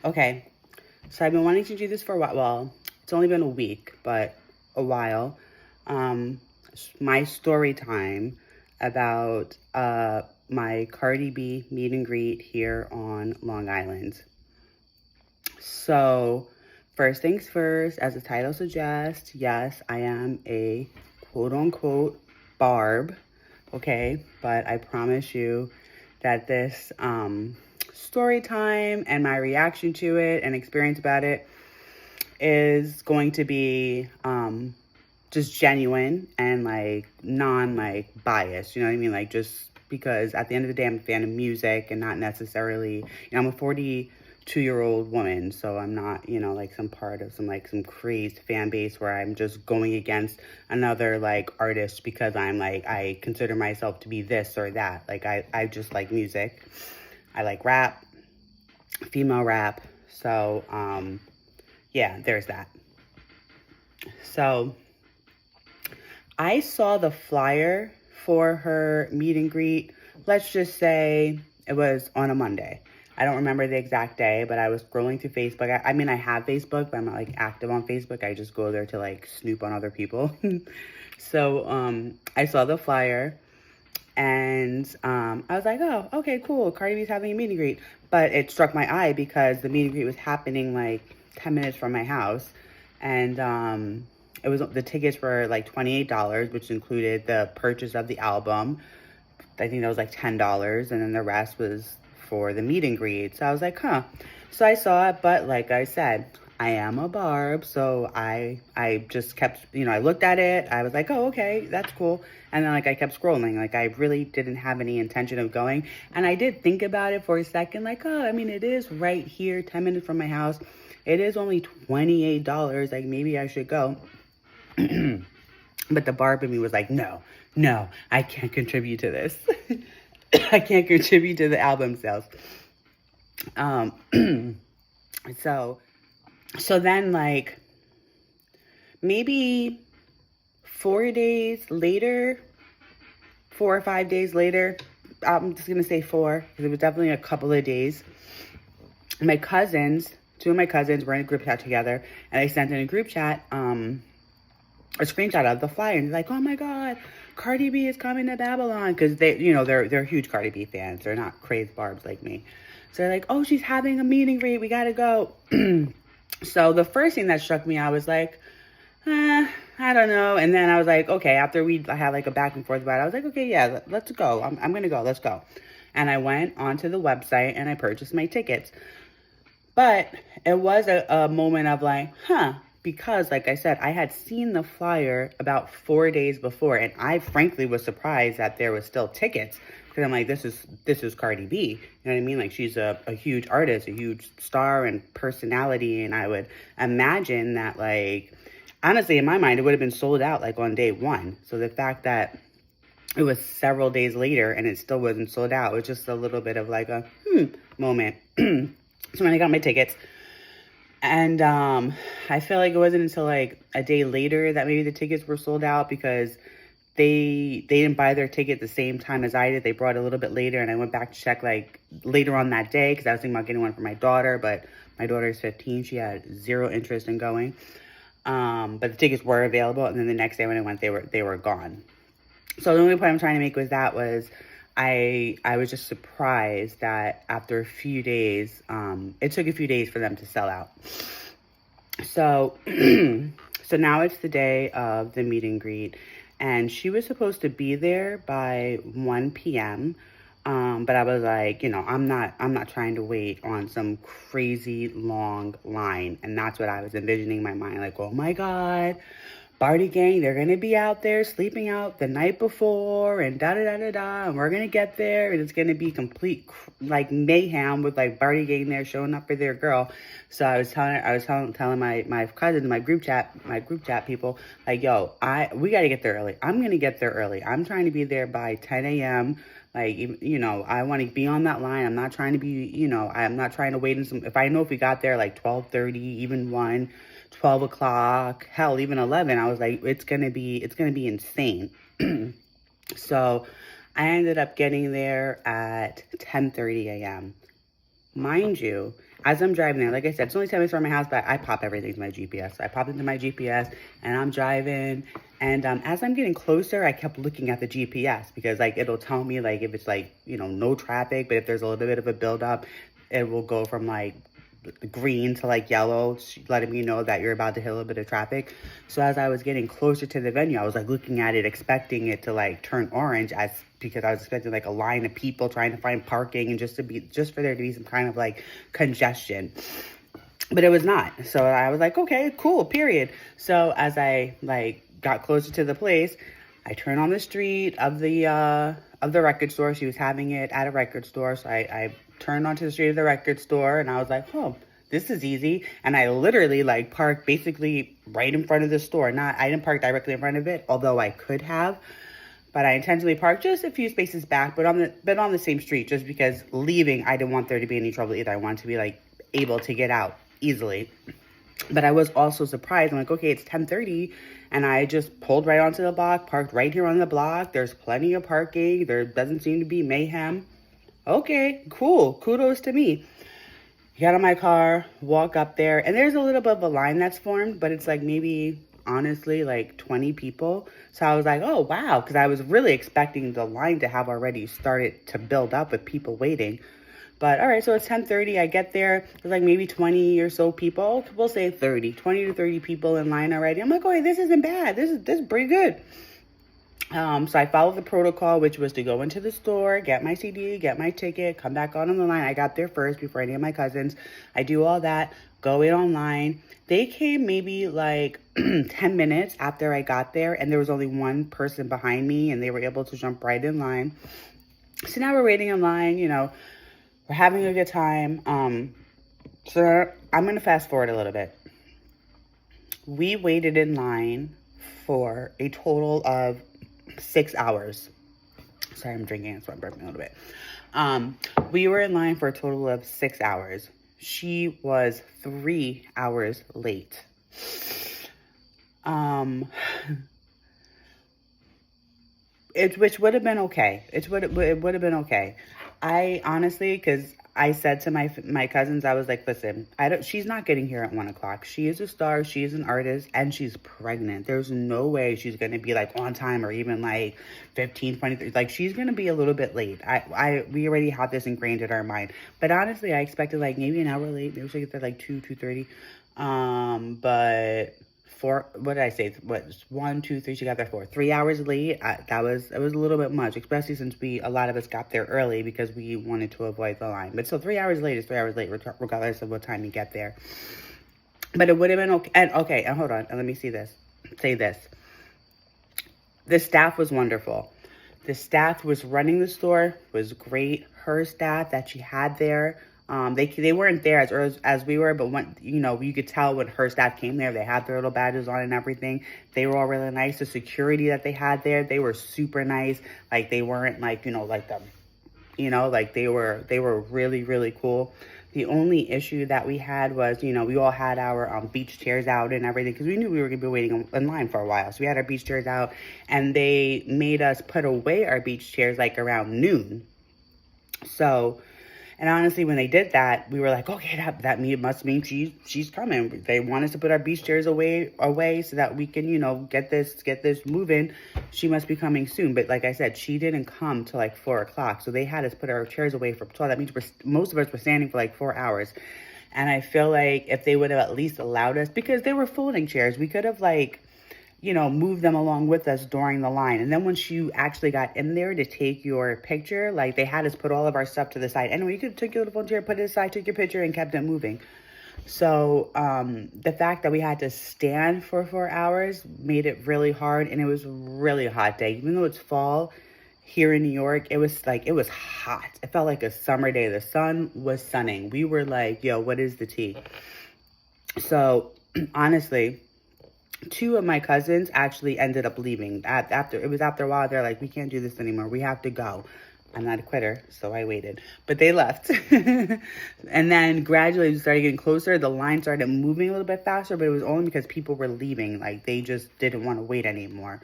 Okay, so I've been wanting to do this for a while. Well, it's only been a week, but a while. Um, my story time about my Cardi B meet and greet here on Long Island. So, first things first, as the title suggests, yes, I am a quote unquote Barb, okay? But I promise you that this story time and my reaction to it and experience about it is going to be just genuine and like non like biased, you know what I mean? Like just because at the end of the day I'm a fan of music and not necessarily, I'm a 42-year-old woman, so I'm not, like some part of some crazed fan base where I'm just going against another like artist because I'm like I consider myself to be this or that. Like I just like music. I like rap, female rap. So yeah, there's that. So I saw the flyer for her meet and greet. Let's just say it was on a Monday. I don't remember the exact day, but I was scrolling through Facebook. I mean, I have Facebook, but I'm not like active on Facebook. I just go there to like snoop on other people. So I saw the flyer and I was like, oh, okay, cool. Cardi B's having a meet and greet. But it struck my eye because the meet and greet was happening like 10 minutes from my house. And it was the tickets were like $28, which included the purchase of the album. I think that was like $10, and then the rest was for the meet and greet. So I was like, huh. So I saw it, but like I said, I am a Barb, so I just kept, I looked at it. I was like, oh, okay, that's cool. And then like I kept scrolling. Like I really didn't have any intention of going. And I did think about it for a second, like, oh, I mean, it is right here, 10 minutes from my house. It is only $28. Like maybe I should go. But the Barb in me was like, no, I can't contribute to this. I can't contribute to the album sales. So then like maybe 4 or 5 days later, I'm just gonna say 4 because it was definitely a couple of days. Two of my cousins were in a group chat together, and I sent in a group chat a screenshot of the flyer, and they're like, oh my god, Cardi B is coming to Babylon, because they're huge Cardi B fans. They're not crazed Barbs like me. So they're like, oh, she's having a meet and greet, we gotta go. So the first thing that struck me, I was like, I don't know. And then I was like, okay, after I had like a back and forth about it, I was like, okay, yeah, let's go. I'm gonna go, let's go. And I went onto the website and I purchased my tickets. But it was a moment of like, huh, because like I said, I had seen the flyer about 4 days before, and I frankly was surprised that there was still tickets, because I'm like, this is Cardi B, you know what I mean? Like she's a huge artist, a huge star and personality, and I would imagine that like, honestly, in my mind, it would have been sold out like on day one. So the fact that it was several days later and it still wasn't sold out was just a little bit of like a moment. So when I got my tickets, and I feel like it wasn't until like a day later that maybe the tickets were sold out, because they didn't buy their ticket the same time as I did. They brought it a little bit later, and I went back to check like later on that day because I was thinking about getting one for my daughter, but my daughter is 15. She had zero interest in going. But the tickets were available, and then the next day when I went, they were gone. So the only point I'm trying to make was I was just surprised that after a few days, it took a few days for them to sell out. So, so now it's the day of the meet and greet, and she was supposed to be there by 1 p.m. But I was like, I'm not trying to wait on some crazy long line. And that's what I was envisioning in my mind. Like, oh my God, party gang, they're going to be out there sleeping out the night before and da-da-da-da-da. And we're going to get there and it's going to be complete like mayhem with like party gang there showing up for their girl. So I was telling my cousins, my group chat people, like, yo, we got to get there early. I'm going to get there early. I'm trying to be there by 10 a.m. Like, I want to be on that line. I'm not trying to be, I'm not trying to wait if I know if we got there like 12:30, even 1, 12 o'clock, hell, even 11, I was like, it's going to be insane. So I ended up getting there at 10:30 a.m. Mind you, as I'm driving there, like I said, it's only 10 minutes from my house, but I pop everything to my GPS. I pop into my GPS and I'm driving. And as I'm getting closer, I kept looking at the GPS because like it'll tell me like if it's like, no traffic, but if there's a little bit of a buildup, it will go from like green to like yellow, letting me know that you're about to hit a little bit of traffic. So as I was getting closer to the venue, I was like looking at it, expecting it to like turn orange because I was expecting like a line of people trying to find parking and just for there to be some kind of like congestion. But it was not. So I was like, okay, cool, period. So as I like got closer to the place, I turned on the street of the record store. She was having it at a record store. So I turned onto the street of the record store and I was like, oh, this is easy. And I literally like parked basically right in front of the store. I didn't park directly in front of it, although I could have. But I intentionally parked just a few spaces back, but on the same street, just because leaving, I didn't want there to be any trouble either. I wanted to be like able to get out easily. But I was also surprised. I'm like, okay, it's 10:30, and I just pulled right onto the block, parked right here on the block. There's plenty of parking. There doesn't seem to be mayhem. Okay, cool. Kudos to me. Get out of my car, walk up there, and there's a little bit of a line that's formed, but it's like maybe, honestly, like 20 people. So I was like, oh, wow, because I was really expecting the line to have already started to build up with people waiting. But all right, so it's 10:30. I get there. There's like maybe 20 or so people. We'll say 30, 20 to 30 people in line already. I'm like, oh, this isn't bad. This is pretty good. So I followed the protocol, which was to go into the store, get my CD, get my ticket, come back on the line. I got there first before any of my cousins. I do all that, go in online. They came maybe like 10 minutes after I got there, and there was only one person behind me, and they were able to jump right in line. So now we're waiting in line, we're having a good time. So I'm going to fast forward a little bit. We waited in line for a total of 6 hours. Sorry, I'm drinking, so I'm burping a little bit. We were in line for a total of 6 hours. She was 3 hours late. Which would have been okay. It would have been okay. I honestly, because I said to my cousins, I was like, listen, she's not getting here at 1 o'clock. She is a star, she is an artist, and she's pregnant. There's no way she's going to be like on time or even like 15, 20, like she's going to be a little bit late. We already had this ingrained in our mind. But honestly, I expected like maybe an hour late. Maybe she get there like 2:30. But what did I say? 1, 2, 3, she got there 3 hours late. It was a little bit much, especially since a lot of us got there early because we wanted to avoid the line. But so 3 hours late is 3 hours late, regardless of what time you get there. But it would have been okay. And hold on, and let me say this. The staff was wonderful. The staff was running the store was great. Her staff that she had there, they weren't there as early as we were, but when, you could tell when her staff came there, they had their little badges on and everything. They were all really nice. The security that they had there, they were super nice. Like they weren't like, like them, like they were really, really cool. The only issue that we had was, we all had our beach chairs out and everything because we knew we were going to be waiting in line for a while. So we had our beach chairs out and they made us put away our beach chairs like around noon. So, and honestly, when they did that, we were like, okay, that must mean she's coming. They want us to put our beach chairs away so that we can, get this moving. She must be coming soon. But like I said, she didn't come till like 4 o'clock. So they had us put our chairs away for 12. That means most of us were standing for like 4 hours. And I feel like if they would have at least allowed us, because they were folding chairs, we could have moved them along with us during the line. And then once you actually got in there to take your picture, like they had us put all of our stuff to the side. Anyway, you could have took your little chair, put it aside, took your picture and kept it moving. So the fact that we had to stand for 4 hours made it really hard. And it was a really hot day. Even though it's fall here in New York, it was hot. It felt like a summer day. The sun was sunning. We were like, yo, what is the tea? So honestly, 2 of my cousins actually ended up leaving. After a while, they're like, we can't do this anymore. We have to go. I'm not a quitter, so I waited. But they left. And then gradually we started getting closer. The line started moving a little bit faster, but it was only because people were leaving. Like, they just didn't want to wait anymore.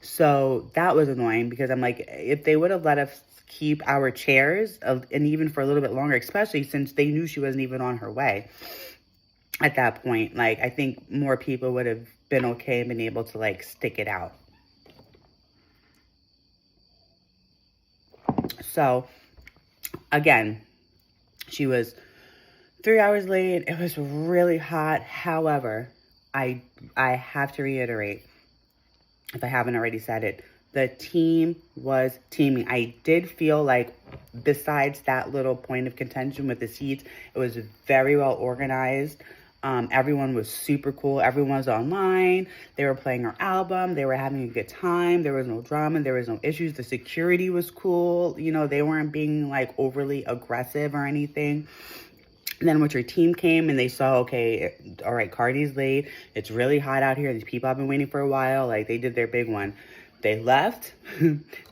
So that was annoying because I'm like, if they would have let us keep our chairs, and even for a little bit longer, especially since they knew she wasn't even on her way at that point. Like, I think more people would have been okay and been able to, like, stick it out. So, again, she was 3 hours late. It was really hot. However, I have to reiterate, if I haven't already said it, the team was teaming. I did feel like, besides that little point of contention with the seats, it was very well organized. Everyone was super cool. Everyone was online. They were playing her album. They were having a good time. There was no drama. There was no issues. The security was cool. You know, they weren't being like overly aggressive or anything. And then once your team came and they saw, okay, all right, Cardi's late. It's really hot out here. These people have been waiting for a while. Like, they did their big one. They left.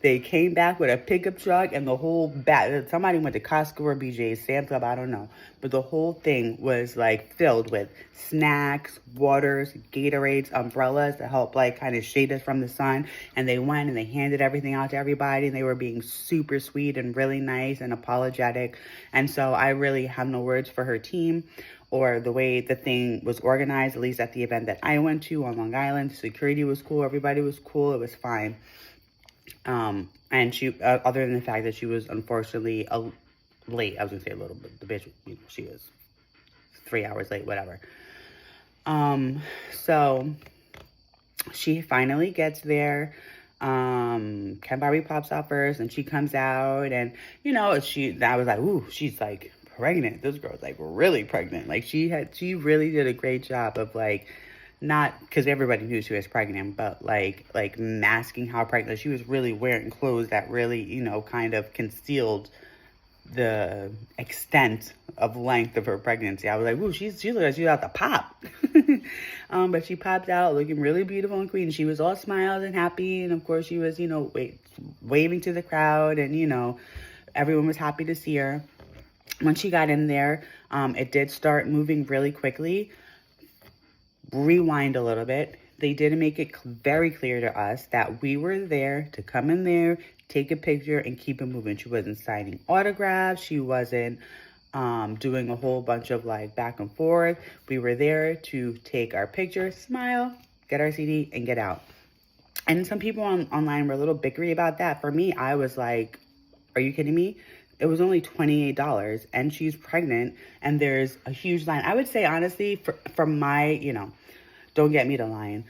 They came back with a pickup truck and the whole back. Somebody went to Costco or BJ's, Sam's Club, I don't know. But the whole thing was like filled with snacks, waters, Gatorades, umbrellas to help like kind of shade us from the sun. And they went and they handed everything out to everybody. And they were being super sweet and really nice and apologetic. And so I really have no words for her team or the way the thing was organized, at least at the event that I went to on Long Island. Security was cool. Everybody was cool. It was fine. And she, other than the fact that she was unfortunately late, I was gonna say a little bit, the bitch, you know, she was 3 hours late, whatever. So she finally gets there. Barbie pops out first and she comes out and, you know, I was like, ooh, she's like pregnant. This girl's like really pregnant. Like she really did a great job of like, not because everybody knew she was pregnant, but like masking how pregnant. She was really wearing clothes that really, you know, kind of concealed the extent of length of her pregnancy. I was like, ooh, she looks like she's about to pop. But she popped out looking really beautiful and queen. She was all smiles and happy. And of course she was, you know, waving to the crowd and, you know, everyone was happy to see her. When she got in there, it did start moving really quickly. Rewind a little bit. They did make it very clear to us that we were there to come in there, take a picture, and keep it moving. She wasn't signing autographs. She wasn't doing a whole bunch of like back and forth. We were there to take our picture, smile, get our CD, and get out. And some people online were a little bickery about that. For me, I was like, are you kidding me? It was only $28 and she's pregnant and there's a huge line. I would say, honestly, from my, you know, don't get me to lying,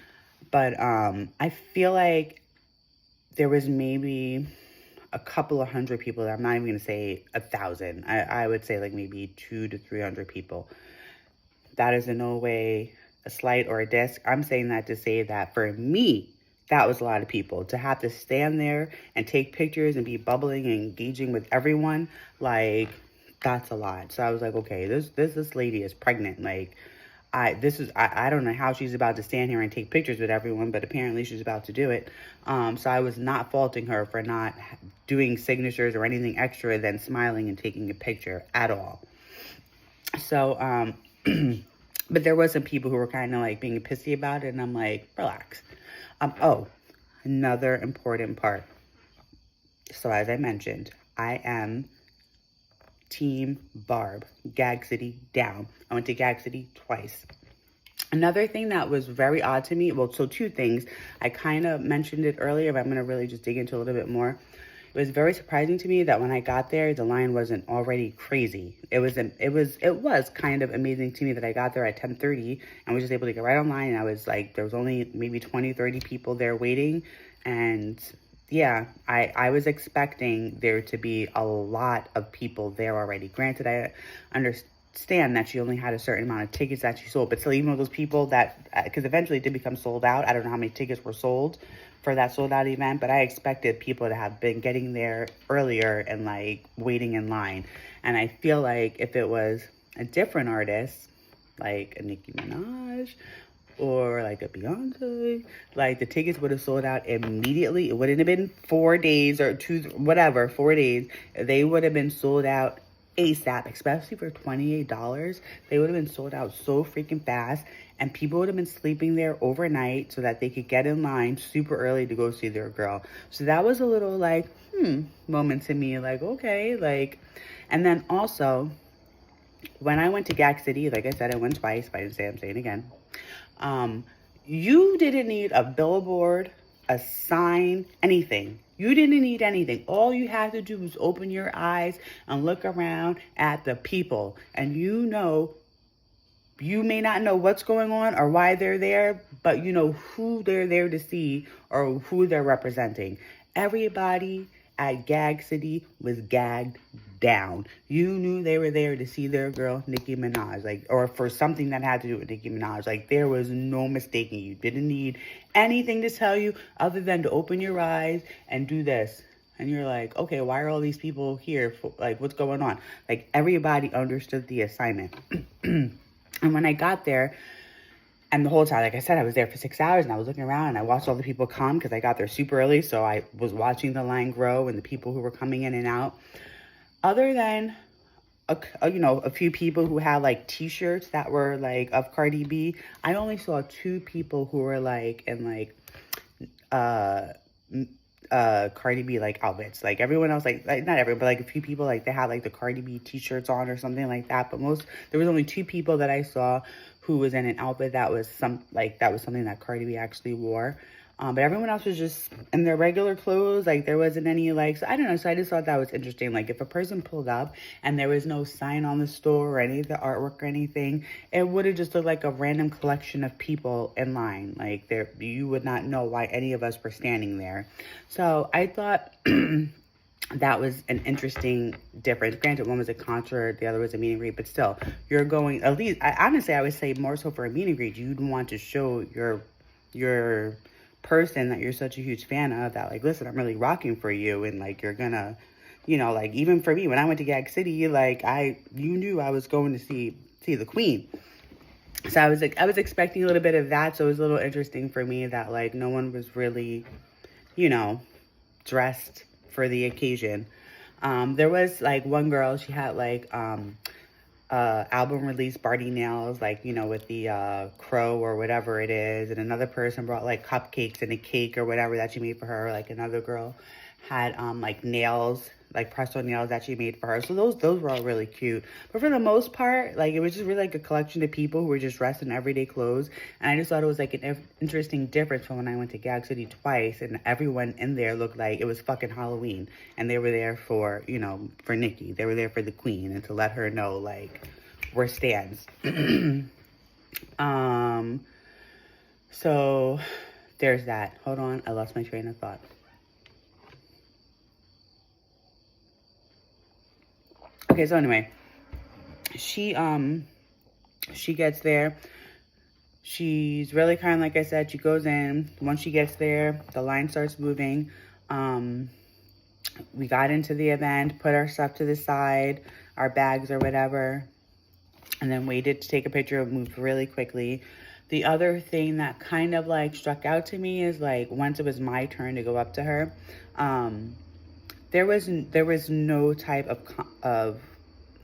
but I feel like there was maybe a couple of hundred people. I'm not even going to say 1,000. I would say like maybe 200 to 300 people. That is in no way a slight or a diss. I'm saying that to say that for me, that was a lot of people. To have to stand there and take pictures and be bubbling and engaging with everyone, like, that's a lot. So I was like, okay, this lady is pregnant. Like, I don't know how she's about to stand here and take pictures with everyone, but apparently she's about to do it. So I was not faulting her for not doing signatures or anything extra than smiling and taking a picture at all. So, but there was some people who were kind of like being pissy about it, and I'm like, relax. Oh, another important part. So as I mentioned, I am Team Barb. Gag City down. I went to Gag City twice. Another thing that was very odd to me, well, so two things. I kind of mentioned it earlier, but I'm going to really just dig into a little bit more. It was very surprising to me that when I got there, the line wasn't already crazy. It was kind of amazing to me that I got there at 10:30 and was just able to get right online. And I was like, there was only maybe 20, 30 people there waiting. And yeah, I was expecting there to be a lot of people there already. Granted, I understand that she only had a certain amount of tickets that she sold, but still, even with those people that, because eventually it did become sold out. I don't know how many tickets were sold for that sold out event, but I expected people to have been getting there earlier and like waiting in line. And I feel like if it was a different artist, like a Nicki Minaj or like a Beyonce, like the tickets would have sold out immediately. It wouldn't have been 4 days or 4 days. They would have been sold out ASAP, especially for $28. They would have been sold out so freaking fast, and people would have been sleeping there overnight so that they could get in line super early to go see their girl. So that was a little like, moment to me, like, okay, like, and then also, when I went to Gag City, like I said, I went twice, but I didn't say I'm saying again. You didn't need a billboard, a sign, anything. You didn't need anything. All you had to do was open your eyes and look around at the people. And you know, you may not know what's going on or why they're there, but you know who they're there to see or who they're representing. Everybody at Gag City was gagged down. You knew they were there to see their girl, Nicki Minaj, like, or for something that had to do with Nicki Minaj. Like, there was no mistaking. You didn't need anything to tell you other than to open your eyes and do this. And you're like, okay, why are all these people here? Like, what's going on? Like, everybody understood the assignment. And when I got there, and the whole time, like I said, I was there for 6 hours, and I was looking around, and I watched all the people come because I got there super early. So I was watching the line grow and the people who were coming in and out. Other than, a few people who had like T-shirts that were like of Cardi B, I only saw 2 people who were like in like Cardi B like outfits. Like everyone else, like not everyone, but like a few people, like they had like the Cardi B T-shirts on or something like that. But there was only 2 people that I saw who was in an outfit that was something that Cardi B actually wore. But everyone else was just in their regular clothes. Like, there wasn't any, like, so I don't know. So I just thought that was interesting. Like, if a person pulled up and there was no sign on the store or any of the artwork or anything, it would have just looked like a random collection of people in line. Like, you would not know why any of us were standing there. So I thought that was an interesting difference. Granted, one was a concert, the other was a meet and greet, but still, you're going, at least, honestly, I would say more so for a meet and greet, you'd want to show your person that you're such a huge fan of, that like, listen, I'm really rocking for you, and like, you're gonna, like, even for me, when I went to Gag City, like, you knew I was going to see the queen. So I was expecting a little bit of that. So it was a little interesting for me that like no one was really, dressed for the occasion. There was like one girl, she had like album release Barty nails, like, with the crow or whatever it is. And another person brought like cupcakes and a cake or whatever that she made for her. Like another girl had like nails, like press-on nails that she made for her. So those were all really cute. But for the most part, like, it was just really like a collection of people who were just dressed in everyday clothes. And I just thought it was like an interesting difference from when I went to Gag City twice, and everyone in there looked like it was fucking Halloween. And they were there for, for Nicki. They were there for the queen and to let her know, like, where stands. So there's that. Hold on, I lost my train of thought. Okay, so anyway, she gets there. She's really kind, like I said. She goes in. Once she gets there, the line starts moving. We got into the event, put our stuff to the side, our bags or whatever, and then waited to take a picture and moved really quickly. The other thing that kind of like struck out to me is like, once it was my turn to go up to her, there was no type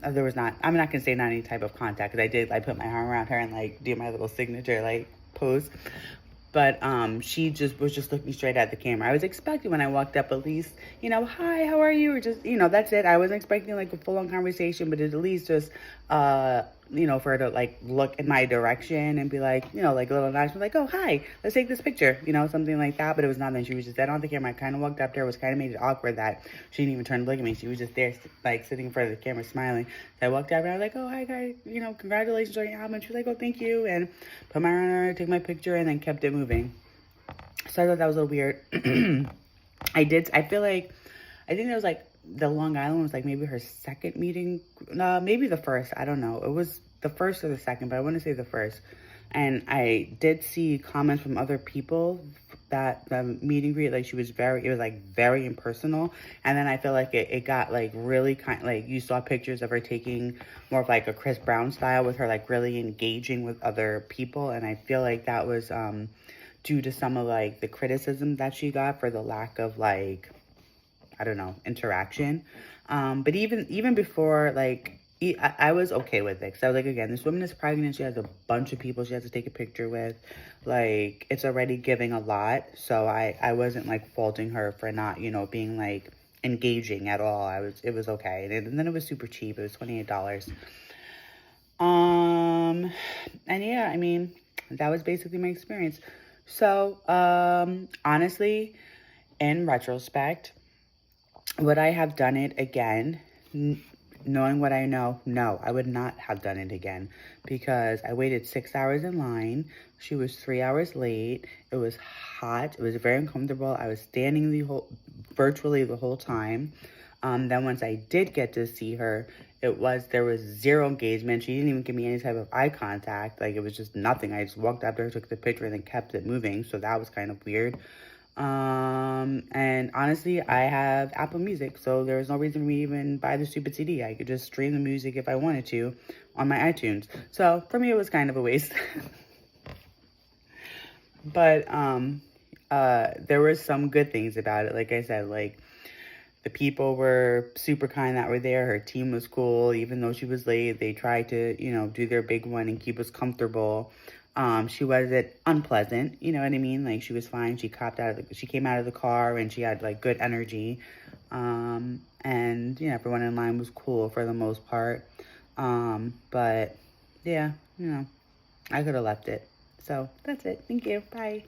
there was not, I'm not going to say not any type of contact, because I put my arm around her and like do my little signature like pose. But she was just looking straight at the camera. I was expecting when I walked up at least, hi, how are you? Or just, that's it. I wasn't expecting like a full-on conversation, but at least just, for her to like look in my direction and be like, like a little nudge, like, oh, hi, let's take this picture, something like that. But it was nothing. She was just dead on the camera. I kind of walked up there. It was kind of made it awkward that she didn't even turn to look at me. She was just there, like sitting in front of the camera smiling. So I walked up and I was like, oh, hi, guys, congratulations on your album. She was like, oh, thank you. And put my arm on her, took my picture, and then kept it moving. So I thought that was a little weird. I think that was like, the Long Island was like maybe her second meeting. No, maybe the first. I don't know. It was the first or the second, but I want to say the first. And I did see comments from other people that the meet and greet, like, it was like very impersonal. And then I feel like it got like really like, you saw pictures of her taking more of like a Chris Brown style with her, like really engaging with other people. And I feel like that was due to some of like the criticism that she got for the lack of like, I don't know, interaction. But even before, like, I was okay with it. Cause I was like, again, this woman is pregnant. She has a bunch of people she has to take a picture with. Like, it's already giving a lot. So I wasn't like faulting her for not, you know, being like engaging at all. It was okay. And then it was super cheap. It was $28. And yeah, I mean, that was basically my experience. So, honestly, in retrospect, would I have done it again? Knowing what I know, no, I would not have done it again because I waited 6 hours in line. She was 3 hours late. It was hot. It was very uncomfortable. I was standing virtually the whole time. Then once I did get to see her, there was zero engagement. She didn't even give me any type of eye contact. Like, it was just nothing. I just walked up to her, took the picture, and then kept it moving. So that was kind of weird. And honestly, I have Apple Music, so there was no reason for me to even buy the stupid CD. I could just stream the music if I wanted to on my iTunes. So for me, it was kind of a waste. But, there were some good things about it. Like I said, like, the people were super kind that were there. Her team was cool. Even though she was late, they tried to, you know, do their big one and keep us comfortable. She wasn't unpleasant, you know what I mean? Like, she was fine. She came out of the car and she had like good energy. And you know, everyone in line was cool for the most part. But yeah, you know, I could have left it. So that's it. Thank you. Bye.